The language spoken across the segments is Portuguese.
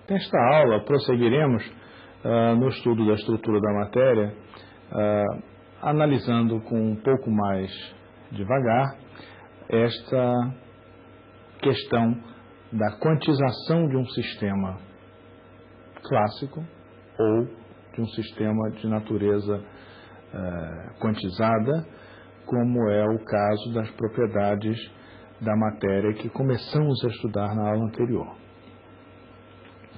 Nesta aula, prosseguiremos no estudo da estrutura da matéria, analisando com um pouco mais devagar esta questão da quantização de um sistema clássico ou de um sistema de natureza quantizada, como é o caso das propriedades da matéria que começamos a estudar na aula anterior.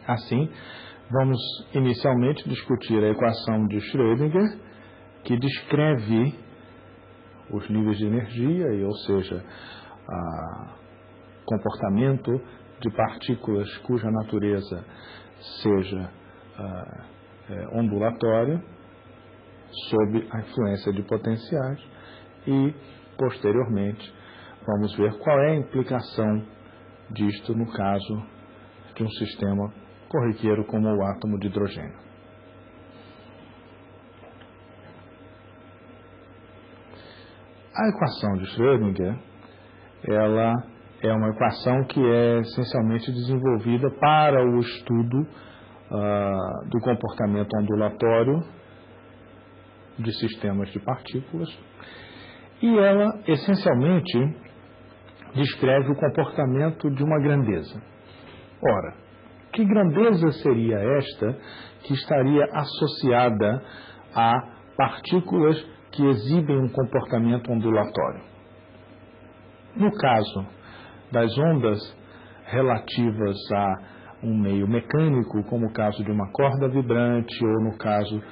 Assim, vamos inicialmente discutir a equação de Schrödinger, que descreve os níveis de energia, ou seja, comportamento de partículas cuja natureza seja ondulatória, sob a influência de potenciais, e, posteriormente, vamos ver qual é a implicação disto no caso de um sistema corriqueiro como o átomo de hidrogênio. A equação de Schrödinger, ela é uma equação que é essencialmente desenvolvida para o estudo do comportamento ondulatório de sistemas de partículas, e ela essencialmente descreve o comportamento de uma grandeza. Ora, que grandeza seria esta que estaria associada a partículas que exibem um comportamento ondulatório? No caso das ondas relativas a um meio mecânico, como o caso de uma corda vibrante, ou no caso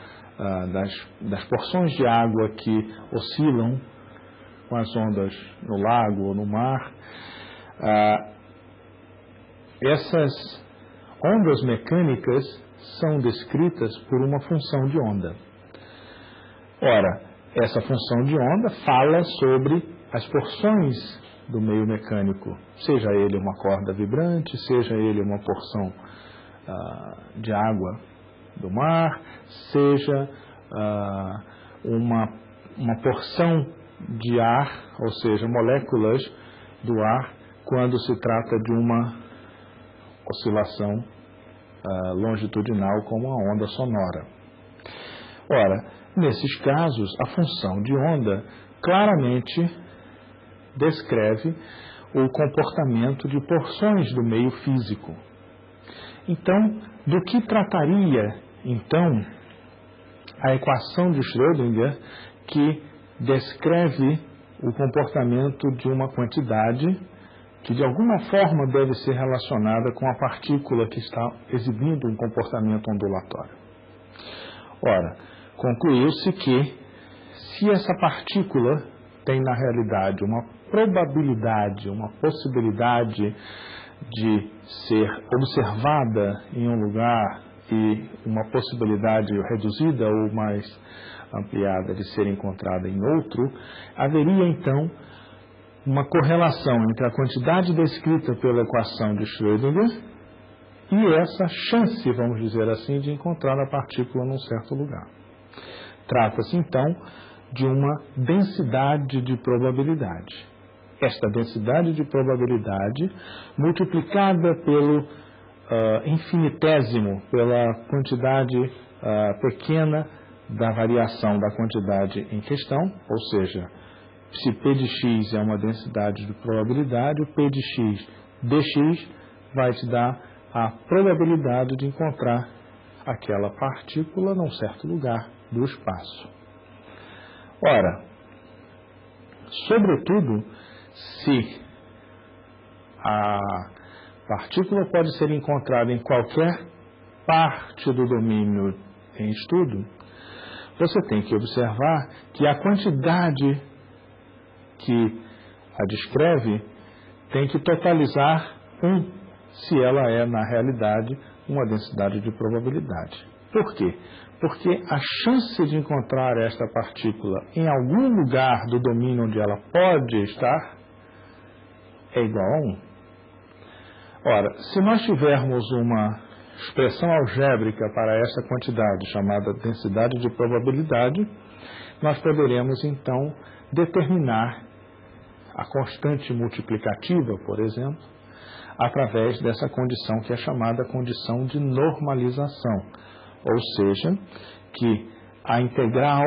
das porções de água que oscilam com as ondas no lago ou no mar, essas ondas mecânicas são descritas por uma função de onda. Ora, essa função de onda fala sobre as porções do meio mecânico, seja ele uma corda vibrante, seja ele uma porção de água do mar, seja uma porção de ar, ou seja, moléculas do ar, quando se trata de uma oscilação longitudinal como a onda sonora. Ora, nesses casos, a função de onda claramente descreve o comportamento de porções do meio físico. Então, do que trataria, então, a equação de Schrödinger, que descreve o comportamento de uma quantidade que de alguma forma deve ser relacionada com a partícula que está exibindo um comportamento ondulatório? Ora, concluiu-se que, se essa partícula tem na realidade uma probabilidade, uma possibilidade de ser observada em um lugar e uma possibilidade reduzida ou mais ampliada de ser encontrada em outro, haveria então uma correlação entre a quantidade descrita pela equação de Schrödinger e essa chance, vamos dizer assim, de encontrar a partícula num certo lugar. Trata-se então de uma densidade de probabilidade. Esta densidade de probabilidade, multiplicada pelo infinitésimo, pela quantidade pequena da variação da quantidade em questão, ou seja, se P de x é uma densidade de probabilidade, o P de x dx vai te dar a probabilidade de encontrar aquela partícula num certo lugar do espaço. Ora, sobretudo, se a partícula pode ser encontrada em qualquer parte do domínio em estudo, você tem que observar que a quantidade que a descreve tem que totalizar 1, se ela é, na realidade, uma densidade de probabilidade. Por quê? Porque a chance de encontrar esta partícula em algum lugar do domínio onde ela pode estar é igual a 1. Ora, se nós tivermos uma expressão algébrica para essa quantidade, chamada densidade de probabilidade, nós poderemos, então, determinar a constante multiplicativa, por exemplo, através dessa condição que é chamada condição de normalização, ou seja, que a integral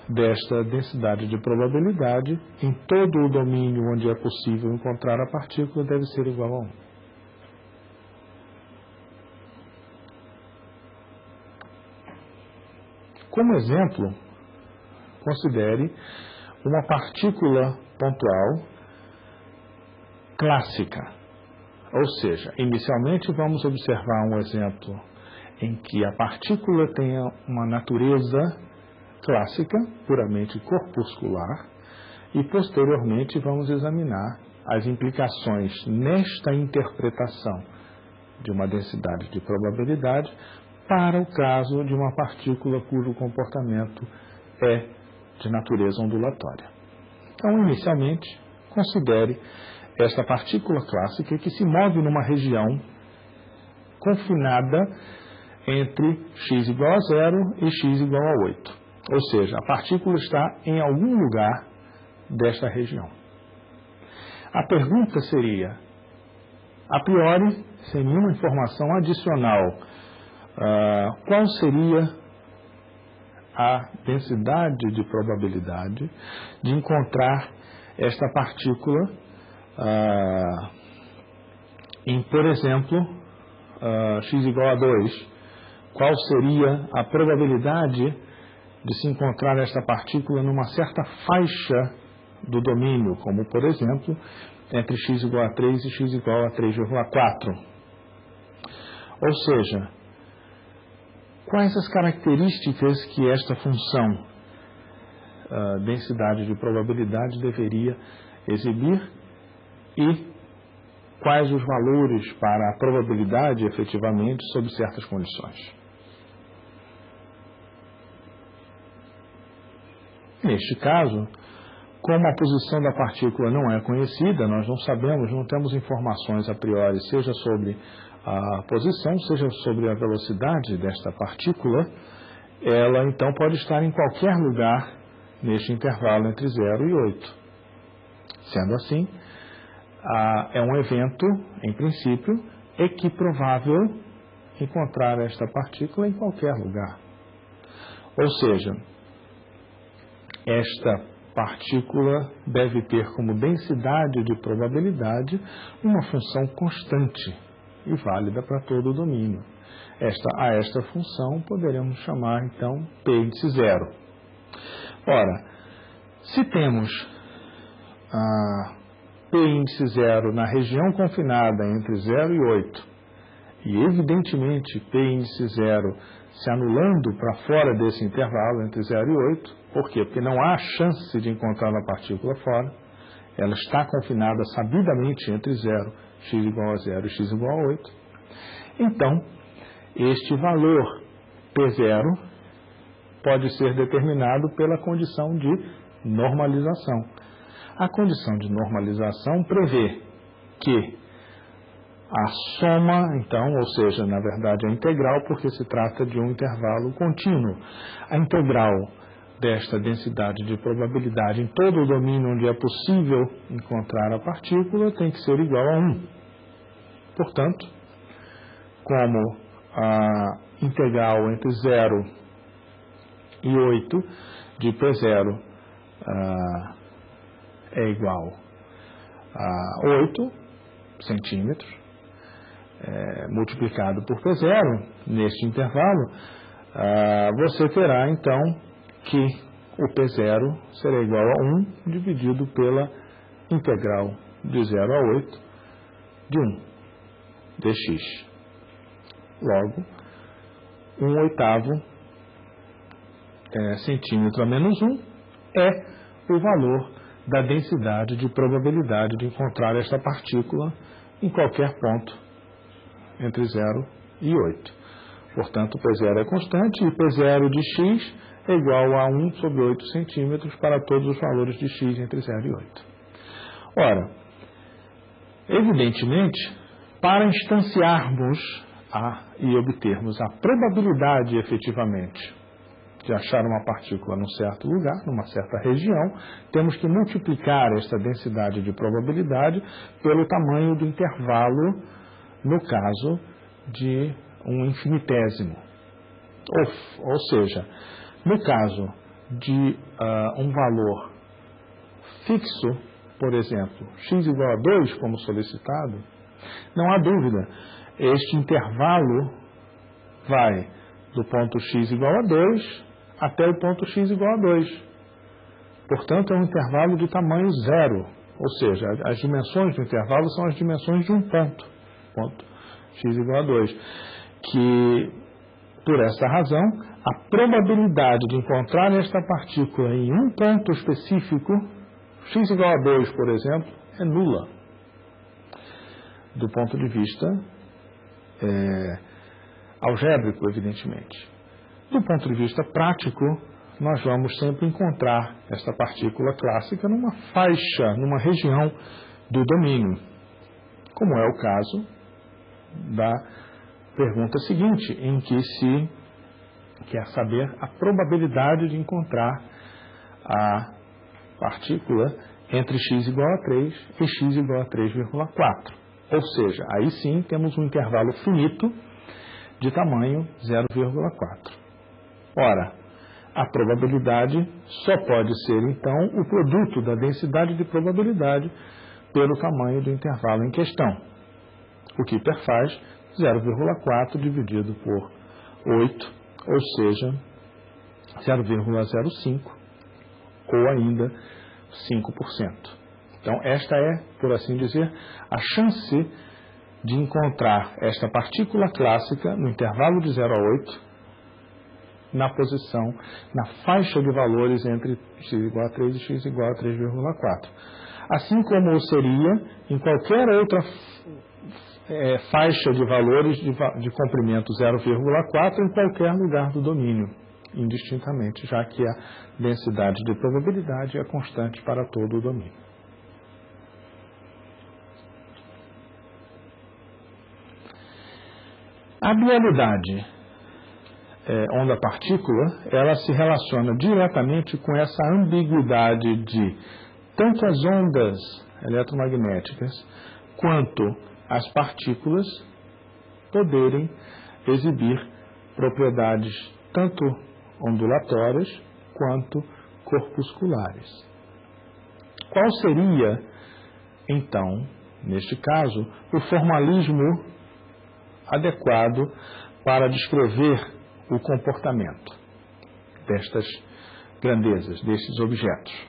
desta densidade de probabilidade em todo o domínio onde é possível encontrar a partícula deve ser igual a 1. Como exemplo, considere uma partícula pontual clássica. Ou seja, inicialmente vamos observar um exemplo em que a partícula tenha uma natureza clássica, puramente corpuscular, e posteriormente vamos examinar as implicações nesta interpretação de uma densidade de probabilidade para o caso de uma partícula cujo comportamento é de natureza ondulatória. Então, inicialmente, considere esta partícula clássica que se move numa região confinada entre x igual a 0 e x igual a 8. Ou seja, a partícula está em algum lugar desta região. A pergunta seria, a priori, sem nenhuma informação adicional, qual seria a densidade de probabilidade de encontrar esta partícula em, por exemplo, x igual a 2? Qual seria a probabilidade de se encontrar esta partícula numa certa faixa do domínio, como, por exemplo, entre x igual a 3 e x igual a 3,4? Ou seja, quais as características que esta função densidade de probabilidade deveria exibir e quais os valores para a probabilidade efetivamente sob certas condições? Neste caso, como a posição da partícula não é conhecida, nós não sabemos, não temos informações a priori, seja sobre a posição, seja sobre a velocidade desta partícula, ela então pode estar em qualquer lugar neste intervalo entre 0 e 8. Sendo assim, é um evento, em princípio, equiprovável encontrar esta partícula em qualquer lugar. Ou seja, esta partícula deve ter como densidade de probabilidade uma função constante e válida para todo o domínio. A esta função poderemos chamar, então, P índice 0. Ora, se temos P índice 0 na região confinada entre 0 e 8, e evidentemente P índice 0 se anulando para fora desse intervalo entre 0 e 8, por quê? Porque não há chance de encontrar a partícula fora, ela está confinada sabidamente entre 0, x igual a 0 e x igual a 8. Então, este valor P0 pode ser determinado pela condição de normalização. A condição de normalização prevê que a soma, então, ou seja, na verdade a integral, porque se trata de um intervalo contínuo. A integral desta densidade de probabilidade em todo o domínio onde é possível encontrar a partícula tem que ser igual a 1. Portanto, como a integral entre 0 e 8 de P0 é igual a 8 centímetros, multiplicado por P0, neste intervalo, você terá então que o P0 será igual a 1 dividido pela integral de 0 a 8 de 1 dx. Logo, 1/8 centímetro a menos 1 é o valor da densidade de probabilidade de encontrar esta partícula em qualquer ponto entre 0 e 8. Portanto, P0 é constante e P0 de x é igual a 1 sobre 8 centímetros para todos os valores de x entre 0 e 8. Ora, evidentemente, para instanciarmos e obtermos a probabilidade efetivamente de achar uma partícula num certo lugar, numa certa região, temos que multiplicar esta densidade de probabilidade pelo tamanho do intervalo, no caso de um infinitésimo. Ou seja, no caso de um valor fixo, por exemplo, x igual a 2, como solicitado, não há dúvida, este intervalo vai do ponto x igual a 2 até o ponto x igual a 2. Portanto, é um intervalo de tamanho zero, ou seja, as dimensões do intervalo são as dimensões de um ponto x igual a 2, que, por essa razão, a probabilidade de encontrar esta partícula em um ponto específico, x igual a 2, por exemplo, é nula, do ponto de vista algébrico, evidentemente. Do ponto de vista prático, nós vamos sempre encontrar esta partícula clássica numa faixa, numa região do domínio, como é o caso da pergunta seguinte, em que se quer saber a probabilidade de encontrar a partícula entre x igual a 3 e x igual a 3,4. Ou seja, aí sim temos um intervalo finito de tamanho 0,4. Ora, a probabilidade só pode ser, então, o produto da densidade de probabilidade pelo tamanho do intervalo em questão, o que perfaz 0,4 dividido por 8, ou seja, 0,05, ou ainda 5%. Então, esta é, por assim dizer, a chance de encontrar esta partícula clássica no intervalo de 0 a 8, na posição, na faixa de valores entre x igual a 3 e x igual a 3,4. Assim como seria em qualquer outra faixa de valores de comprimento 0,4 em qualquer lugar do domínio, indistintamente, já que a densidade de probabilidade é constante para todo o domínio. A dualidade onda-partícula, ela se relaciona diretamente com essa ambiguidade de tanto as ondas eletromagnéticas quanto as partículas poderem exibir propriedades tanto ondulatórias quanto corpusculares. Qual seria, então, neste caso, o formalismo adequado para descrever o comportamento destas grandezas, destes objetos?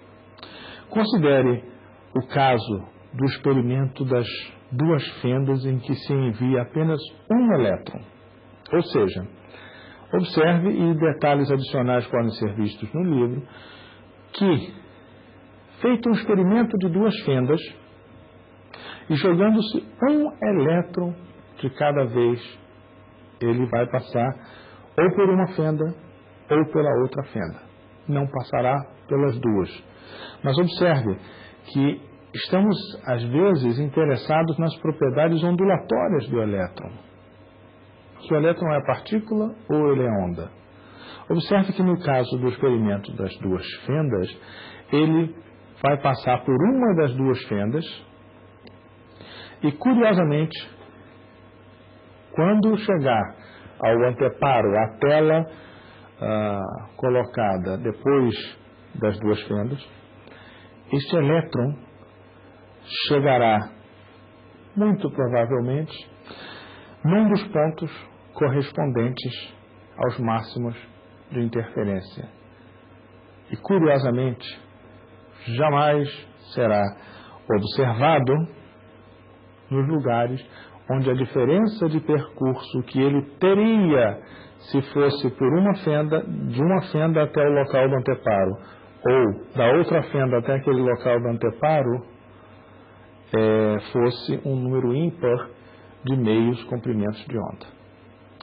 Considere o caso do experimento das duas fendas em que se envia apenas um elétron. Ou seja, observe, e detalhes adicionais podem ser vistos no livro, que, feito um experimento de duas fendas, e jogando-se um elétron de cada vez, ele vai passar ou por uma fenda ou pela outra fenda. Não passará pelas duas. Mas observe que estamos, às vezes, interessados nas propriedades ondulatórias do elétron. Se o elétron é partícula ou ele é onda. Observe que no caso do experimento das duas fendas, ele vai passar por uma das duas fendas e, curiosamente, quando chegar ao anteparo, à tela colocada depois das duas fendas, este elétron chegará, muito provavelmente, num dos pontos correspondentes aos máximos de interferência. E, curiosamente, jamais será observado nos lugares onde a diferença de percurso que ele teria se fosse por uma fenda, de uma fenda até o local do anteparo, ou da outra fenda até aquele local do anteparo, fosse um número ímpar de meios comprimentos de onda.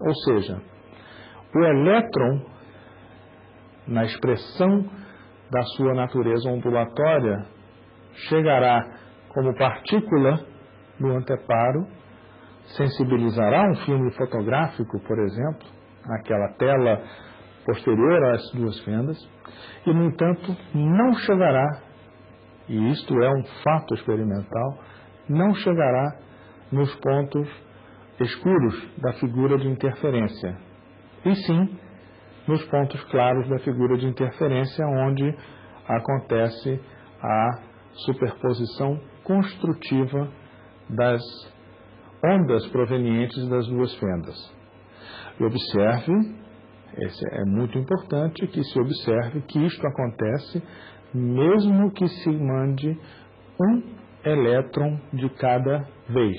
Ou seja, o elétron, na expressão da sua natureza ondulatória, chegará como partícula no anteparo, sensibilizará um filme fotográfico, por exemplo, naquela tela posterior às duas fendas e, no entanto, não chegará, e isto é um fato experimental, não chegará nos pontos escuros da figura de interferência, e sim nos pontos claros da figura de interferência, onde acontece a superposição construtiva das ondas provenientes das duas fendas. E observe, é muito importante que se observe que isto acontece mesmo que se mande um elétron de cada vez.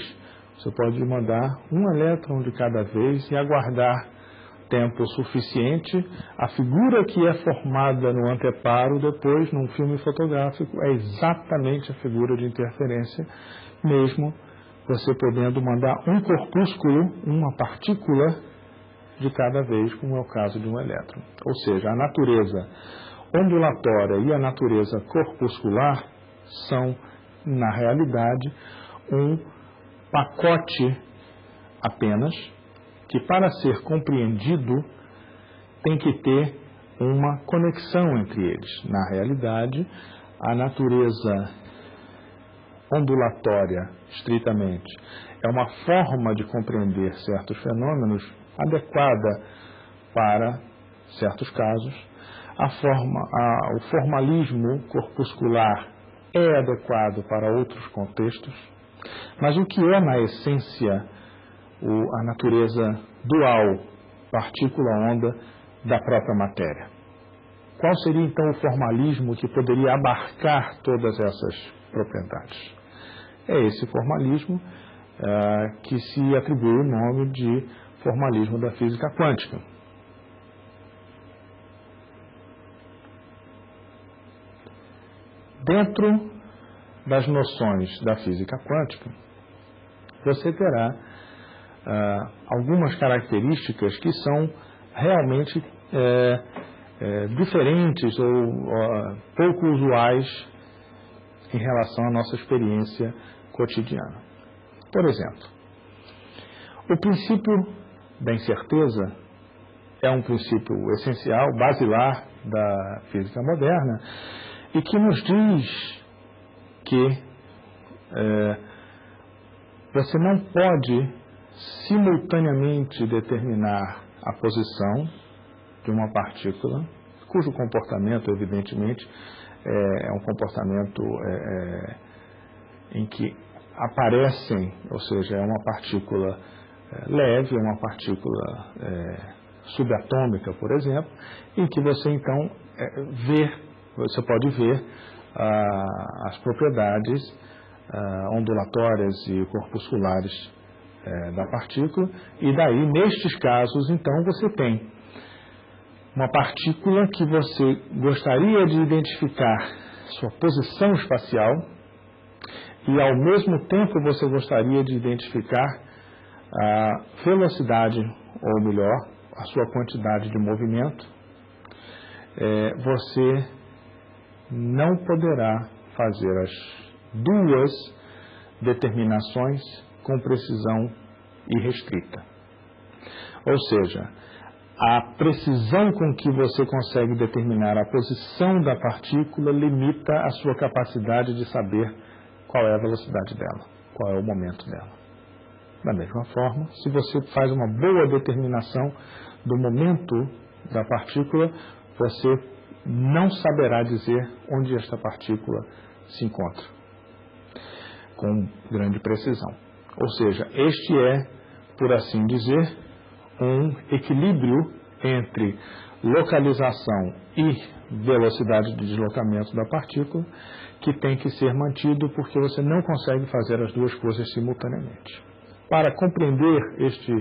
Você pode mandar um elétron de cada vez e aguardar tempo suficiente. A figura que é formada no anteparo, depois, num filme fotográfico, é exatamente a figura de interferência, mesmo você podendo mandar um corpúsculo, uma partícula de cada vez, como é o caso de um elétron. Ou seja, a natureza ondulatória e a natureza corpuscular são, na realidade, um pacote apenas, que para ser compreendido tem que ter uma conexão entre eles. Na realidade, a natureza ondulatória, estritamente, é uma forma de compreender certos fenômenos adequada para certos casos. O formalismo corpuscular é adequado para outros contextos, mas o que é, na essência, a natureza dual, partícula-onda, da própria matéria? Qual seria, então, o formalismo que poderia abarcar todas essas propriedades? É esse formalismo que se atribui o nome de formalismo da física quântica. Dentro das noções da física quântica, você terá algumas características que são realmente diferentes ou pouco usuais em relação à nossa experiência cotidiana. Por exemplo, o princípio da incerteza é um princípio essencial, basilar da física moderna, e que nos diz que você não pode simultaneamente determinar a posição de uma partícula, cujo comportamento, evidentemente, é um comportamento em que aparecem, ou seja, é uma partícula leve, uma partícula subatômica, por exemplo, em que você, então, você pode ver as propriedades ondulatórias e corpusculares da partícula, e daí, nestes casos, então, você tem uma partícula que você gostaria de identificar sua posição espacial e, ao mesmo tempo, você gostaria de identificar a velocidade, ou melhor, a sua quantidade de movimento. Você não poderá fazer as duas determinações com precisão irrestrita. Ou seja, a precisão com que você consegue determinar a posição da partícula limita a sua capacidade de saber qual é a velocidade dela, qual é o momento dela. Da mesma forma, se você faz uma boa determinação do momento da partícula, você não saberá dizer onde esta partícula se encontra com grande precisão. Ou seja, este é, por assim dizer, um equilíbrio entre localização e velocidade de deslocamento da partícula que tem que ser mantido, porque você não consegue fazer as duas coisas simultaneamente. Para compreender este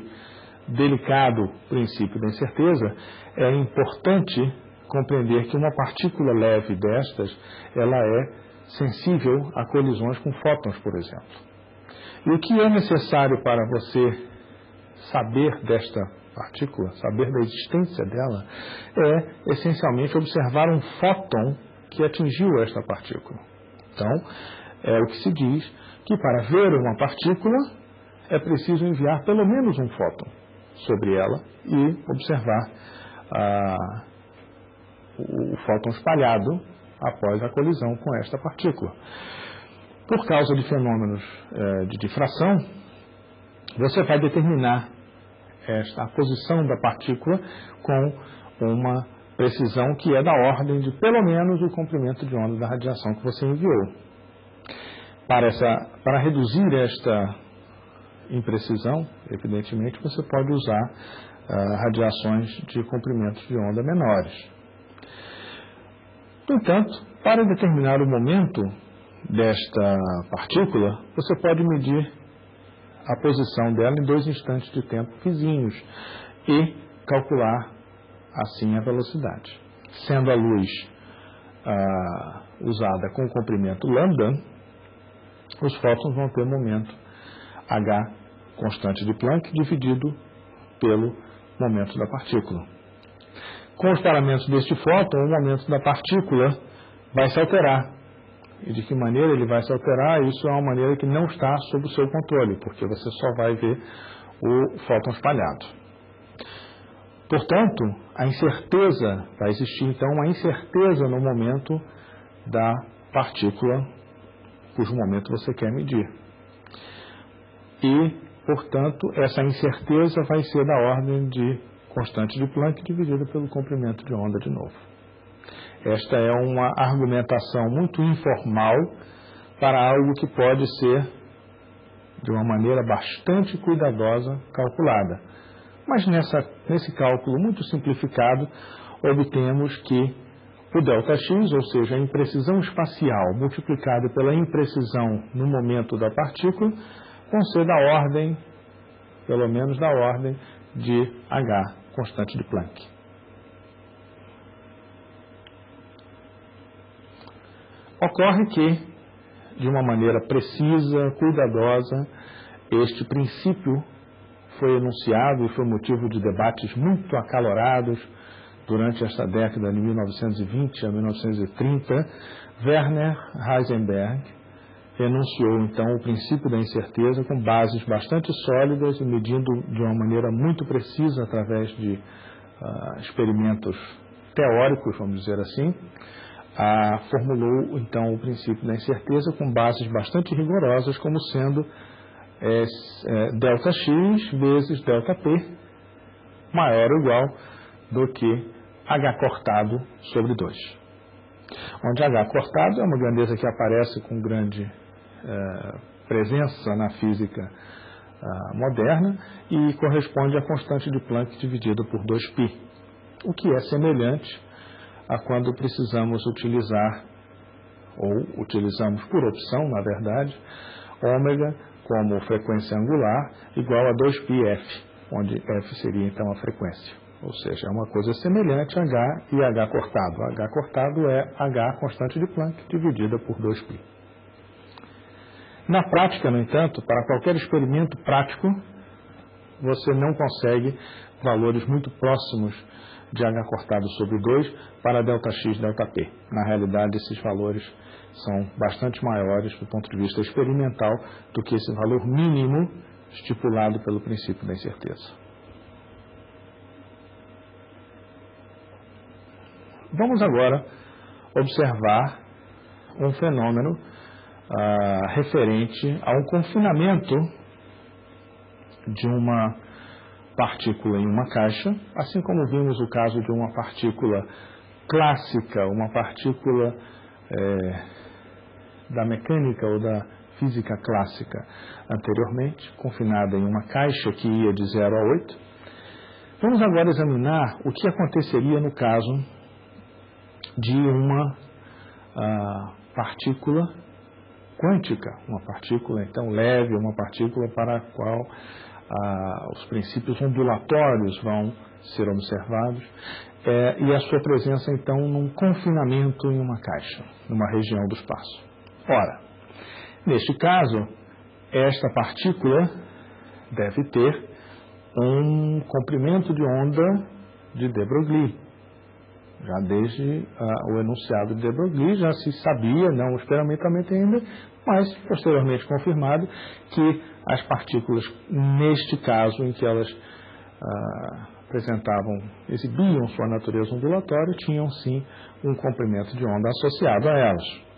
delicado princípio da incerteza, é importante compreender que uma partícula leve destas, ela é sensível a colisões com fótons, por exemplo. E o que é necessário para você saber desta partícula, saber da existência dela, é essencialmente observar um fóton que atingiu esta partícula. Então, é o que se diz que para ver uma partícula é preciso enviar pelo menos um fóton sobre ela e observar o fóton espalhado após a colisão com esta partícula. Por causa de fenômenos de difração, você vai determinar a posição da partícula com uma precisão que é da ordem de pelo menos o comprimento de onda da radiação que você enviou. Para reduzir esta imprecisão, evidentemente, você pode usar radiações de comprimentos de onda menores. No entanto, para determinar o momento desta partícula, você pode medir a posição dela em 2 instantes de tempo vizinhos e calcular assim a velocidade. Sendo a luz usada com o comprimento lambda, os fótons vão ter momento h constante de Planck dividido pelo momento da partícula. Com os parâmetros deste fóton, o momento da partícula vai se alterar. E de que maneira ele vai se alterar? Isso é uma maneira que não está sob o seu controle, porque você só vai ver o fóton espalhado. Portanto, vai existir então uma incerteza no momento da partícula, cujo momento você quer medir. E, portanto, essa incerteza vai ser da ordem de constante de Planck dividida pelo comprimento de onda de novo. Esta é uma argumentação muito informal para algo que pode ser, de uma maneira bastante cuidadosa, calculada. Mas nesse cálculo muito simplificado, obtemos que o ΔX, ou seja, a imprecisão espacial multiplicada pela imprecisão no momento da partícula, vão ser da ordem, pelo menos da ordem, de H, constante de Planck. Ocorre que, de uma maneira precisa, cuidadosa, este princípio foi enunciado e foi motivo de debates muito acalorados durante esta década de 1920 a 1930. Werner Heisenberg enunciou, então, o princípio da incerteza com bases bastante sólidas e medindo de uma maneira muito precisa através de experimentos teóricos, vamos dizer assim, formulou, então, o princípio da incerteza com bases bastante rigorosas, como sendo ΔX vezes ΔP maior ou igual do que H cortado sobre 2. Onde H cortado é uma grandeza que aparece com grande presença na física moderna e corresponde à constante de Planck dividida por 2π, o que é semelhante a quando precisamos utilizar, ou utilizamos por opção, na verdade, ômega como frequência angular igual a 2πf, onde f seria então a frequência. Ou seja, é uma coisa semelhante a H e H cortado. H cortado é H constante de Planck dividida por 2π. Na prática, no entanto, para qualquer experimento prático, você não consegue valores muito próximos de H cortado sobre 2 para ΔX, ΔP. Na realidade, esses valores são bastante maiores do ponto de vista experimental do que esse valor mínimo estipulado pelo princípio da incerteza. Vamos agora observar um fenômeno referente a um confinamento de uma partícula em uma caixa, assim como vimos o caso de uma partícula clássica, uma partícula da mecânica ou da física clássica anteriormente, confinada em uma caixa que ia de 0 a 8. Vamos agora examinar o que aconteceria no caso de uma partícula quântica, uma partícula então leve, uma partícula para a qual os princípios ondulatórios vão ser observados, e a sua presença então num confinamento em uma caixa, numa região do espaço. Ora, neste caso, esta partícula deve ter um comprimento de onda de de Broglie. Já desde o enunciado de de Broglie já se sabia, não experimentalmente ainda, mas posteriormente confirmado, que as partículas, neste caso em que elas exibiam sua natureza ondulatória, tinham sim um comprimento de onda associado a elas.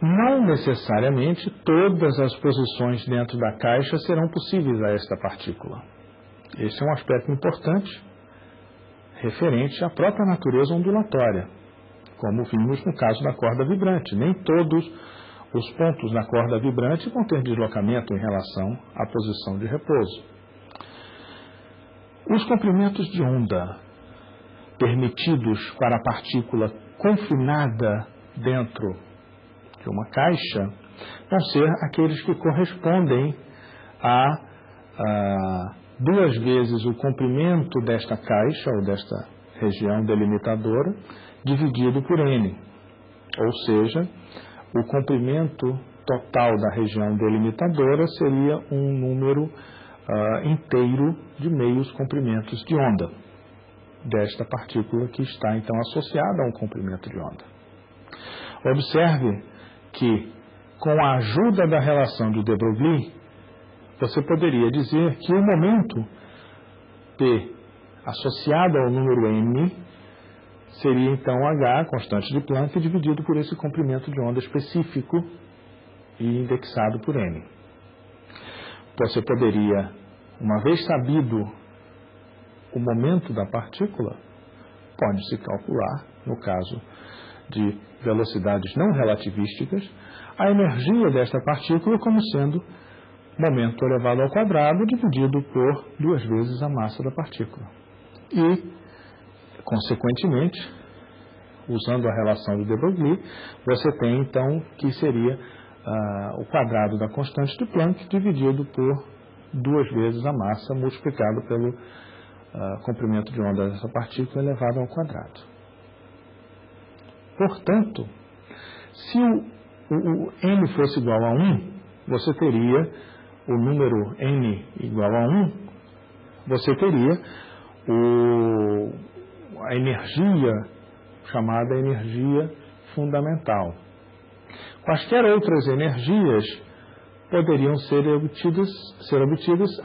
Não necessariamente todas as posições dentro da caixa serão possíveis a esta partícula. Esse é um aspecto importante referente à própria natureza ondulatória, como vimos no caso da corda vibrante. Nem todos os pontos da corda vibrante vão ter deslocamento em relação à posição de repouso. Os comprimentos de onda permitidos para a partícula confinada dentro de uma caixa vão ser aqueles que correspondem a 2 vezes o comprimento desta caixa ou desta região delimitadora dividido por n, ou seja, o comprimento total da região delimitadora seria um número inteiro de meios comprimentos de onda desta partícula que está então associada a um comprimento de onda. Observe que, com a ajuda da relação de de Broglie, você poderia dizer que o momento P associado ao número n seria então h, constante de Planck, dividido por esse comprimento de onda específico e indexado por n. Você poderia, uma vez sabido o momento da partícula, pode-se calcular, no caso de velocidades não relativísticas, a energia desta partícula como sendo momento elevado ao quadrado dividido por 2 vezes a massa da partícula. E, consequentemente, usando a relação de de Broglie, você tem então que seria o quadrado da constante de Planck dividido por 2 vezes a massa multiplicado pelo comprimento de onda dessa partícula elevado ao quadrado. Portanto, se o n fosse igual a 1, você teria o número n igual a 1, você teria a energia chamada energia fundamental. Quaisquer outras energias poderiam ser obtidas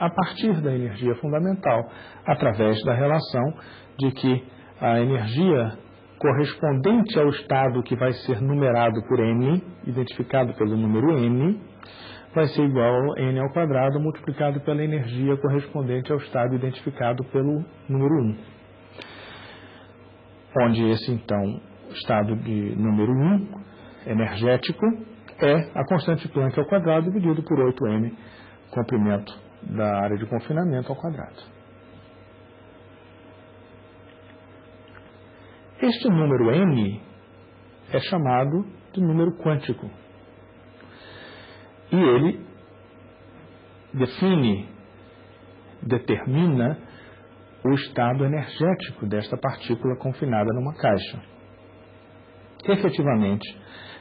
a partir da energia fundamental, através da relação de que a energia correspondente ao estado que vai ser numerado por n, identificado pelo número n, vai ser igual a n ao quadrado multiplicado pela energia correspondente ao estado identificado pelo número 1. Onde esse, então, estado de número 1, energético, é a constante de Planck ao quadrado dividido por 8m, comprimento da área de confinamento ao quadrado. Este número n é chamado de número quântico. E ele determina o estado energético desta partícula confinada numa caixa. Efetivamente,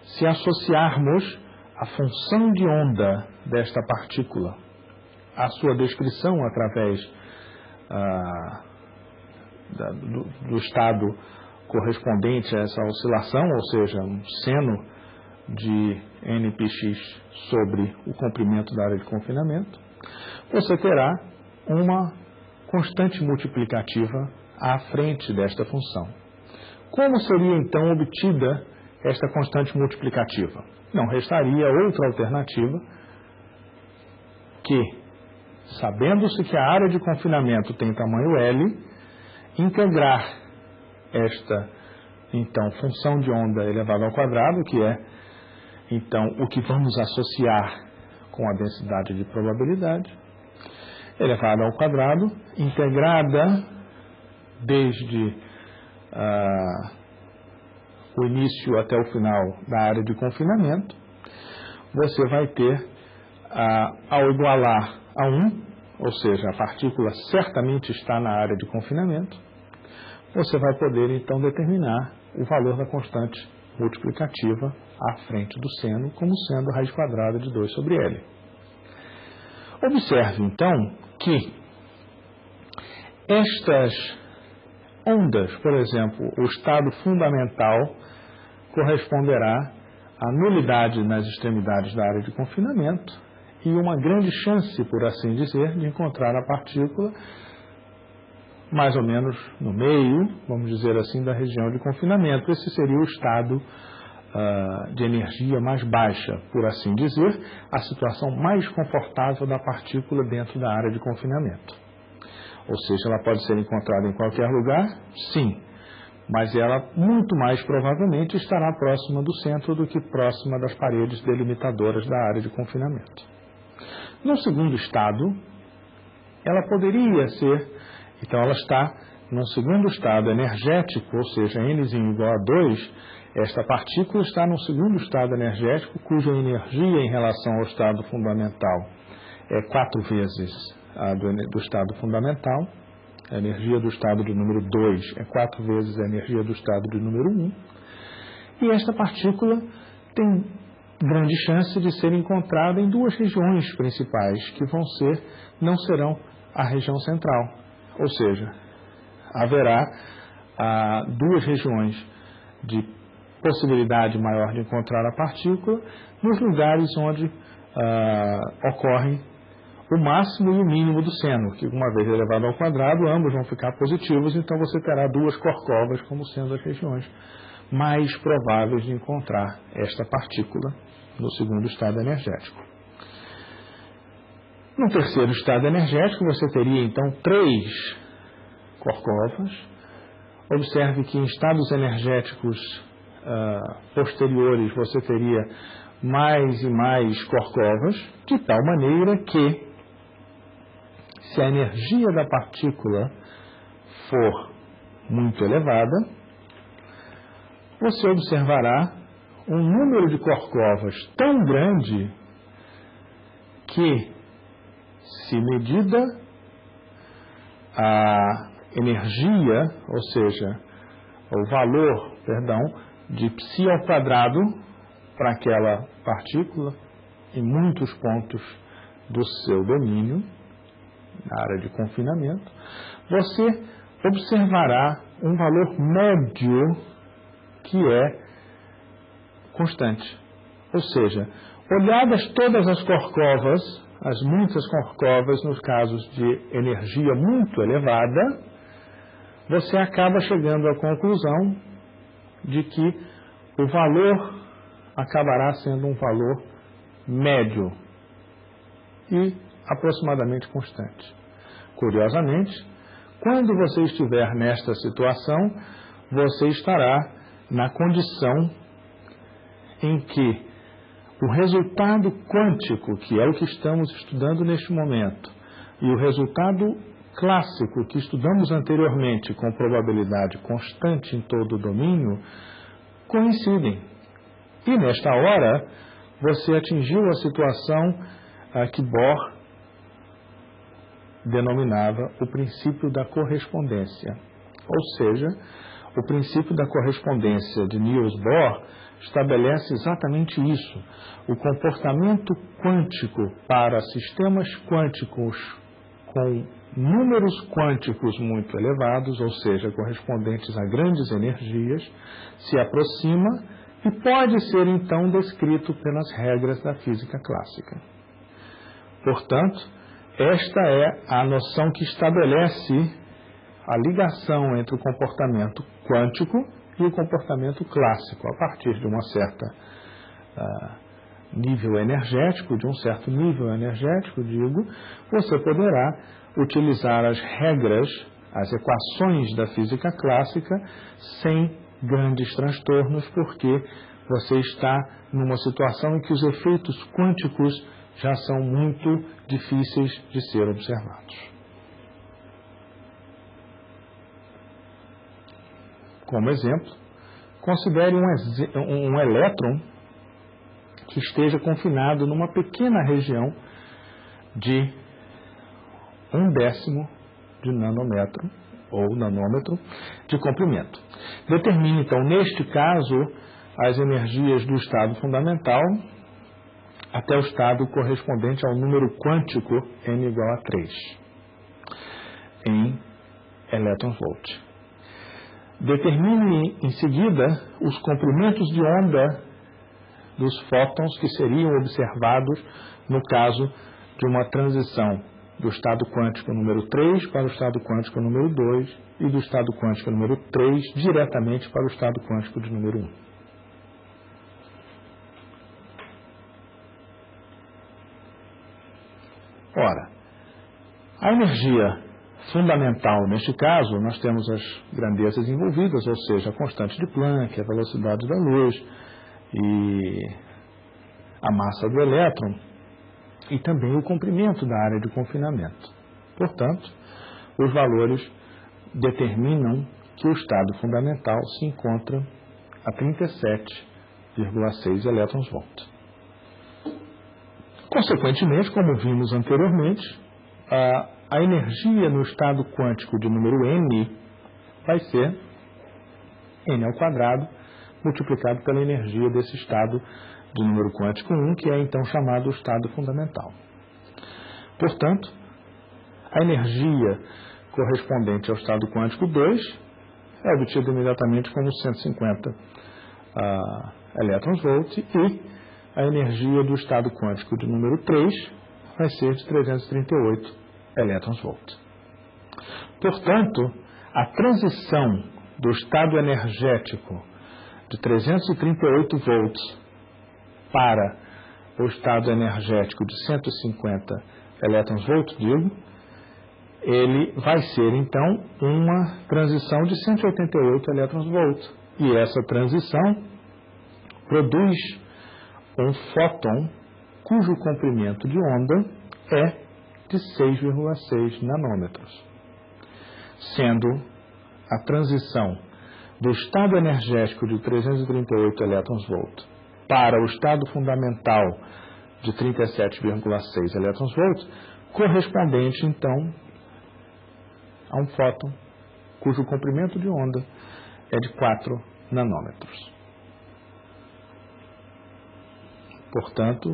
se associarmos a função de onda desta partícula à sua descrição através do estado correspondente a essa oscilação, ou seja, um seno de npx sobre o comprimento da área de confinamento, você terá uma constante multiplicativa à frente desta função. Como seria então obtida esta constante multiplicativa? Não restaria outra alternativa que, sabendo-se que a área de confinamento tem tamanho L, integrar esta, então, função de onda elevada ao quadrado, que é, então, o que vamos associar com a densidade de probabilidade, elevada ao quadrado, integrada desde o início até o final da área de confinamento, você vai ter, ao igualar a 1, ou seja, a partícula certamente está na área de confinamento, você vai poder, então, determinar o valor da constante multiplicativa à frente do seno, como sendo a raiz quadrada de 2 sobre L. Observe, então, que estas ondas, por exemplo, o estado fundamental corresponderá à nulidade nas extremidades da área de confinamento e uma grande chance, por assim dizer, de encontrar a partícula mais ou menos no meio, vamos dizer assim, da região de confinamento. Esse seria o estado de energia mais baixa, por assim dizer, a situação mais confortável da partícula dentro da área de confinamento. Ou seja, ela pode ser encontrada em qualquer lugar? Sim, mas ela muito mais provavelmente estará próxima do centro do que próxima das paredes delimitadoras da área de confinamento. No segundo estado, ela poderia ser, então ela está no segundo estado energético, ou seja, n igual a 2, esta partícula está no segundo estado energético, cuja energia em relação ao estado fundamental é 4 vezes a do estado fundamental. A energia do estado de número 2 é 4 vezes a energia do estado de número 1. E esta partícula tem grande chance de ser encontrada em duas regiões principais, que não serão a região central. Ou seja, haverá duas regiões de possibilidade maior de encontrar a partícula nos lugares onde ocorrem o máximo e o mínimo do seno, que uma vez elevado ao quadrado, ambos vão ficar positivos, então você terá duas corcovas como sendo as regiões mais prováveis de encontrar esta partícula no segundo estado energético. No terceiro estado energético, você teria então 3 corcovas. Observe que em estados energéticos posteriores você teria mais e mais corcovas, de tal maneira que, se a energia da partícula for muito elevada, você observará um número de corcovas tão grande que, se medida a energia, ou seja, o valor, de π ao quadrado para aquela partícula em muitos pontos do seu domínio, na área de confinamento, você observará um valor médio que é constante. Ou seja, olhadas todas as corcovas, as muitas corcovas nos casos de energia muito elevada, você acaba chegando à conclusão de que o valor acabará sendo um valor médio e aproximadamente constante. Curiosamente, quando você estiver nesta situação, você estará na condição em que o resultado quântico, que é o que estamos estudando neste momento, e o resultado clássico que estudamos anteriormente com probabilidade constante em todo o domínio, coincidem. E nesta hora, você atingiu a situação que Bohr denominava o princípio da correspondência. Ou seja, o princípio da correspondência de Niels Bohr estabelece exatamente isso. O comportamento quântico para sistemas quânticos com números quânticos muito elevados, ou seja, correspondentes a grandes energias, se aproxima e pode ser então descrito pelas regras da física clássica. Portanto, esta é a noção que estabelece a ligação entre o comportamento quântico e o comportamento clássico. A partir de uma certa nível energético, você poderá utilizar as regras, as equações da física clássica sem grandes transtornos, porque você está numa situação em que os efeitos quânticos já são muito difíceis de ser observados. Como exemplo, considere um elétron que esteja confinado numa pequena região de 1/10 de nanômetro ou nanômetro de comprimento. Determine, então, neste caso, as energias do estado fundamental até o estado correspondente ao número quântico n igual a 3 em elétron-volt. Determine, em seguida, os comprimentos de onda dos fótons que seriam observados no caso de uma transição do estado quântico número 3 para o estado quântico número 2 e do estado quântico número 3 diretamente para o estado quântico de número 1. Ora, a energia fundamental, neste caso, nós temos as grandezas envolvidas, ou seja, a constante de Planck, a velocidade da luz e a massa do elétron e também o comprimento da área de confinamento. Portanto, os valores determinam que o estado fundamental se encontra a 37,6 elétrons-volt. Consequentemente, como vimos anteriormente, a energia no estado quântico de número n vai ser n ao quadrado multiplicado pela energia desse estado de número quântico 1, que é então chamado estado fundamental. Portanto, a energia correspondente ao estado quântico 2 é obtida imediatamente como 150 elétrons-volt e a energia do estado quântico de número 3 vai ser de 338 elétrons-volt. Portanto, a transição do estado energético de 338 volts para o estado energético de 150 elétrons-volt, ele vai ser, então, uma transição de 188 elétrons-volt. E essa transição produz um fóton cujo comprimento de onda é de 6,6 nanômetros, sendo a transição do estado energético de 338 elétrons-volt para o estado fundamental de 37,6 elétrons-volt, correspondente, então, a um fóton cujo comprimento de onda é de 4 nanômetros. Portanto,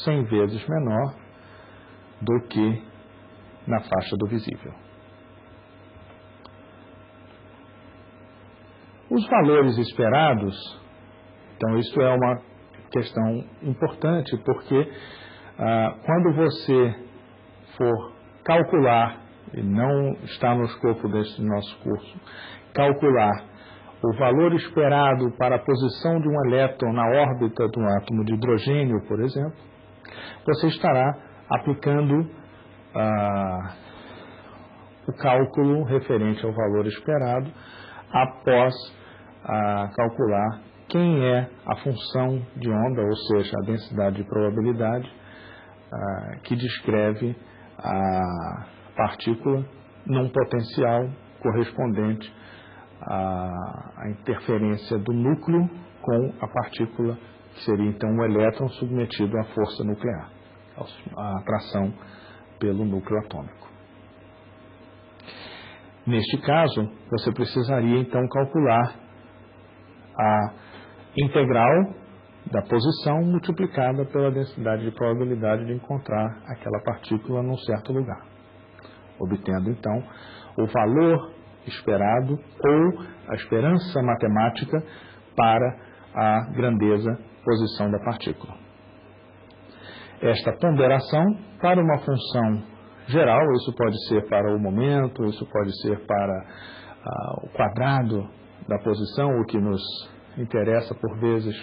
100 vezes menor do que na faixa do visível. Os valores esperados, então isso é uma questão importante, porque quando você for calcular, e não está no escopo deste nosso curso, calcular o valor esperado para a posição de um elétron na órbita de um átomo de hidrogênio, por exemplo, você estará aplicando o cálculo referente ao valor esperado após calcular quem é a função de onda, ou seja, a densidade de probabilidade que descreve a partícula num potencial correspondente à interferência do núcleo com a partícula, que seria então o elétron submetido à força nuclear, à atração pelo núcleo atômico. Neste caso, você precisaria então calcular a integral da posição multiplicada pela densidade de probabilidade de encontrar aquela partícula num certo lugar, obtendo então o valor esperado ou a esperança matemática para a grandeza posição da partícula. Esta ponderação para uma função geral, isso pode ser para o momento, isso pode ser para o quadrado da posição, o que nos interessa por vezes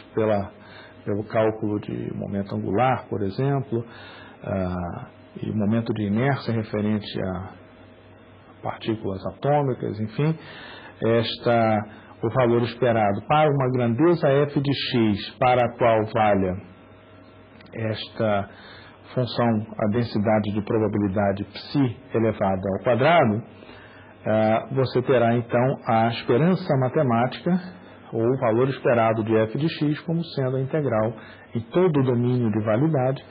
pelo cálculo de momento angular, por exemplo, e momento de inércia referente a partículas atômicas, enfim, o valor esperado para uma grandeza f de x para a qual valha esta função, a densidade de probabilidade psi elevada ao quadrado, você terá então a esperança matemática ou o valor esperado de f de x como sendo a integral em todo o domínio de validade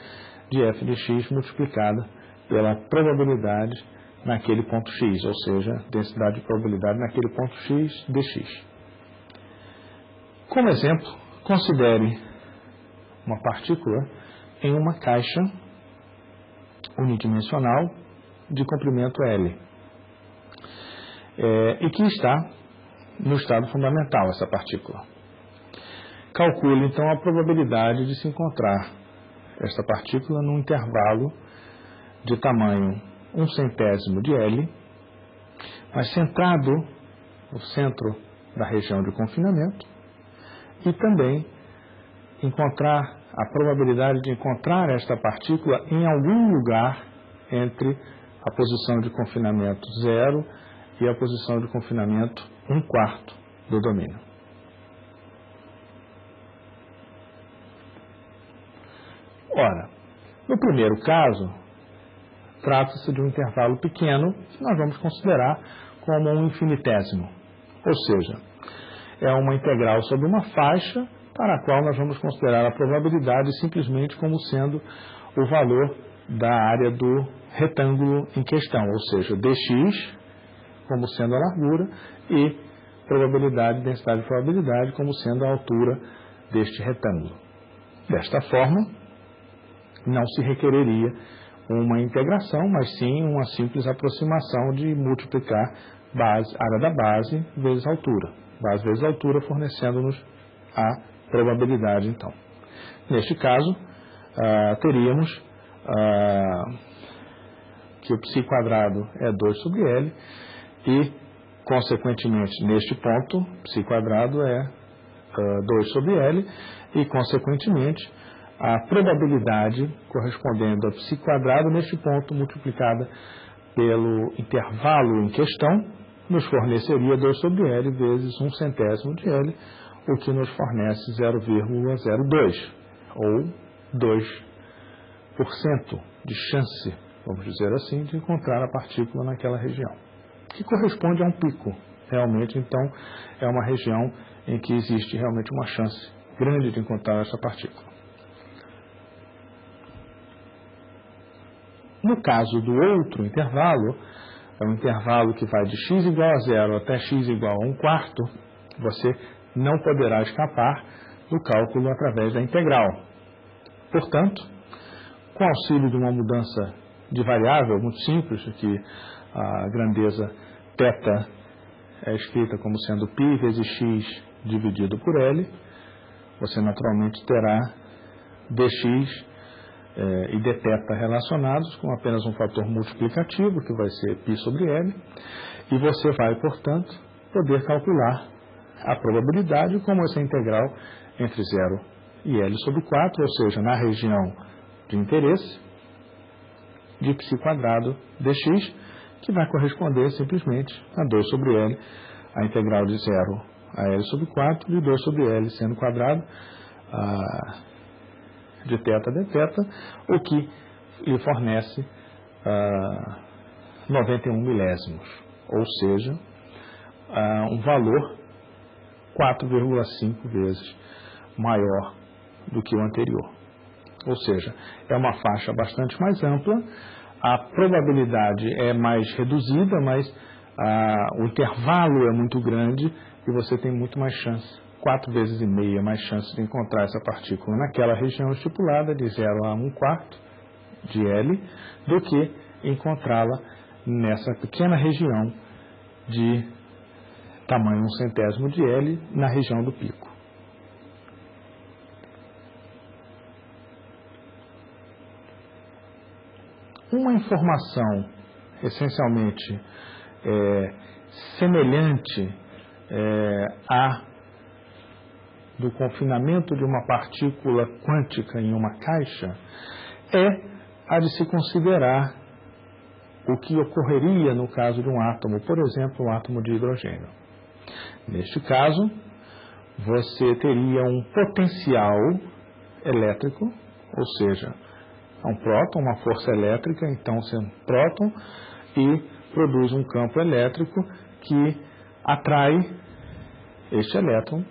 de f de x multiplicada pela probabilidade naquele ponto x, ou seja, densidade de probabilidade naquele ponto x dx. Como exemplo, considere uma partícula em uma caixa unidimensional de comprimento L e que está no estado fundamental, essa partícula. calcule então a probabilidade de se encontrar esta partícula num intervalo de tamanho 1/100º de L, mas centrado no centro da região de confinamento, e também encontrar a probabilidade de encontrar esta partícula em algum lugar entre a posição de confinamento 0 e a posição de confinamento 1/4 do domínio. Ora, no primeiro caso, trata-se de um intervalo pequeno que nós vamos considerar como um infinitésimo, ou seja, é uma integral sobre uma faixa para a qual nós vamos considerar a probabilidade simplesmente como sendo o valor da área do retângulo em questão, ou seja, dx como sendo a largura e probabilidade, densidade de probabilidade como sendo a altura deste retângulo. Desta forma, não se requereria uma integração, mas sim uma simples aproximação de multiplicar área da base vezes altura. Base vezes altura, fornecendo-nos a probabilidade, então. Neste caso, teríamos que o π² é 2/L e, consequentemente, neste ponto, π² é 2/L e, consequentemente, a probabilidade correspondendo a π² neste ponto multiplicada pelo intervalo em questão nos forneceria 2/L vezes 1/100º de L, o que nos fornece 0,02 ou 2% de chance, vamos dizer assim, de encontrar a partícula naquela região, que corresponde a um pico. Realmente, então, é uma região em que existe realmente uma chance grande de encontrar essa partícula. No caso do outro intervalo, é um intervalo que vai de x igual a 0 até x igual a 1/4, você não poderá escapar do cálculo através da integral. Portanto, com auxílio de uma mudança de variável muito simples, que a grandeza θ é escrita como sendo π vezes x dividido por L, você naturalmente terá dx e dθ relacionados com apenas um fator multiplicativo, que vai ser π/L, e você vai, portanto, poder calcular a probabilidade como essa integral entre 0 e L/4, ou seja, na região de interesse, de π² dx, que vai corresponder simplesmente a 2/L, a integral de 0 a L/4, de 2/L sendo quadrado de θ dθ, o que lhe fornece 91 milésimos, ou seja, um valor 4,5 vezes maior do que o anterior. Ou seja, é uma faixa bastante mais ampla, a probabilidade é mais reduzida, mas o intervalo é muito grande e você tem muito mais chance, 4 vezes e meia mais chance de encontrar essa partícula naquela região estipulada de 0 a 1/4 de L, do que encontrá-la nessa pequena região de tamanho 1/100º de L na região do pico. Uma informação essencialmente semelhante do confinamento de uma partícula quântica em uma caixa é a de se considerar o que ocorreria no caso de um átomo, por exemplo, um átomo de hidrogênio. Neste caso, você teria um potencial elétrico, ou seja, um próton, uma força elétrica, então sendo próton, e produz um campo elétrico que atrai este elétron,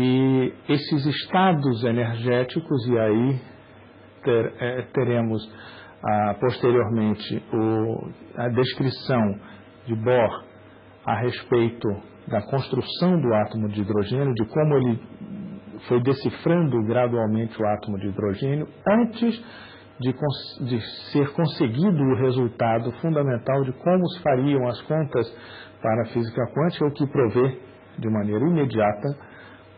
e esses estados energéticos, e aí teremos posteriormente a descrição de Bohr a respeito da construção do átomo de hidrogênio, de como ele foi decifrando gradualmente o átomo de hidrogênio antes de ser conseguido o resultado fundamental de como se fariam as contas para a física quântica, o que provê de maneira imediata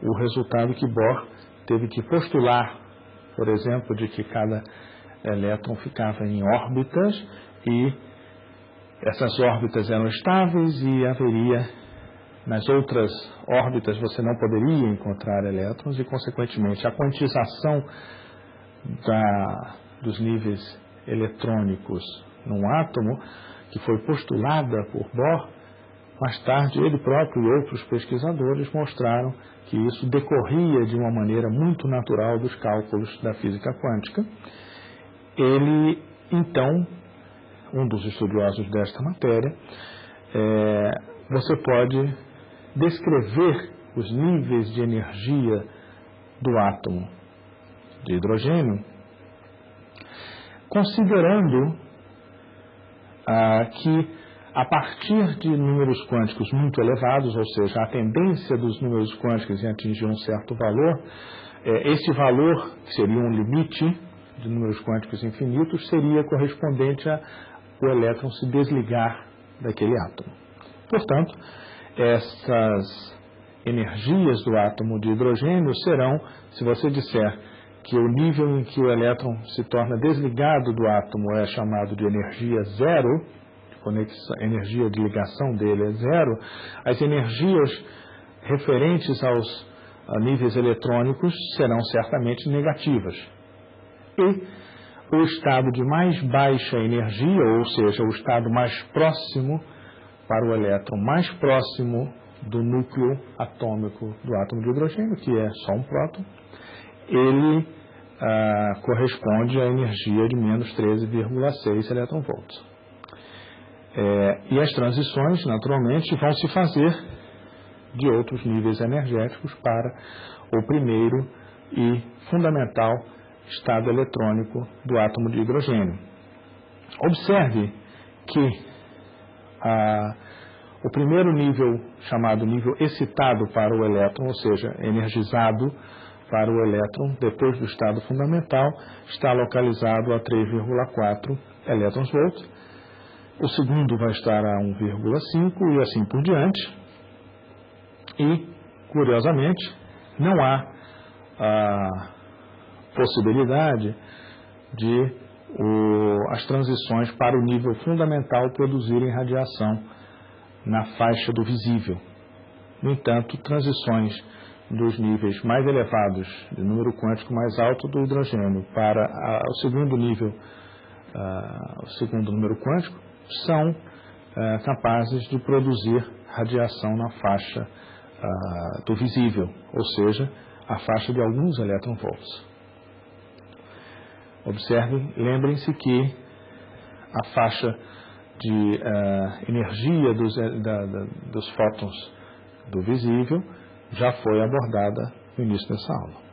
o resultado que Bohr teve que postular, por exemplo, de que cada elétron ficava em órbitas e essas órbitas eram estáveis e haveria, nas outras órbitas você não poderia encontrar elétrons e, consequentemente, a quantização dos níveis eletrônicos num átomo, que foi postulada por Bohr, mais tarde ele próprio e outros pesquisadores mostraram que isso decorria de uma maneira muito natural dos cálculos da física quântica. Ele, então, um dos estudiosos desta matéria, você pode descrever os níveis de energia do átomo de hidrogênio, considerando que a partir de números quânticos muito elevados, ou seja, a tendência dos números quânticos em atingir um certo valor, esse valor, que seria um limite de números quânticos infinitos, seria correspondente ao elétron se desligar daquele átomo. Portanto, essas energias do átomo de hidrogênio serão, se você disser que o nível em que o elétron se torna desligado do átomo é chamado de energia zero, energia de ligação dele é zero, as energias referentes aos níveis eletrônicos serão certamente negativas. E o estado de mais baixa energia, ou seja, o estado mais próximo para o elétron, mais próximo do núcleo atômico do átomo de hidrogênio, que é só um próton, ele corresponde à energia de menos 13,6 eletronvolts. E as transições, naturalmente, vão se fazer de outros níveis energéticos para o primeiro e fundamental estado eletrônico do átomo de hidrogênio. Observe que o primeiro nível, chamado nível excitado para o elétron, ou seja, energizado para o elétron, depois do estado fundamental, está localizado a 3,4 elétrons-volt. O segundo vai estar a 1,5 e assim por diante. E, curiosamente, não há a possibilidade de as transições para o nível fundamental produzirem radiação na faixa do visível. No entanto, transições dos níveis mais elevados, de número quântico mais alto do hidrogênio, para o segundo nível, o segundo número quântico, são capazes de produzir radiação na faixa do visível, ou seja, a faixa de alguns eletronvolts. Observem, lembrem-se que a faixa de energia dos fótons do visível já foi abordada no início dessa aula.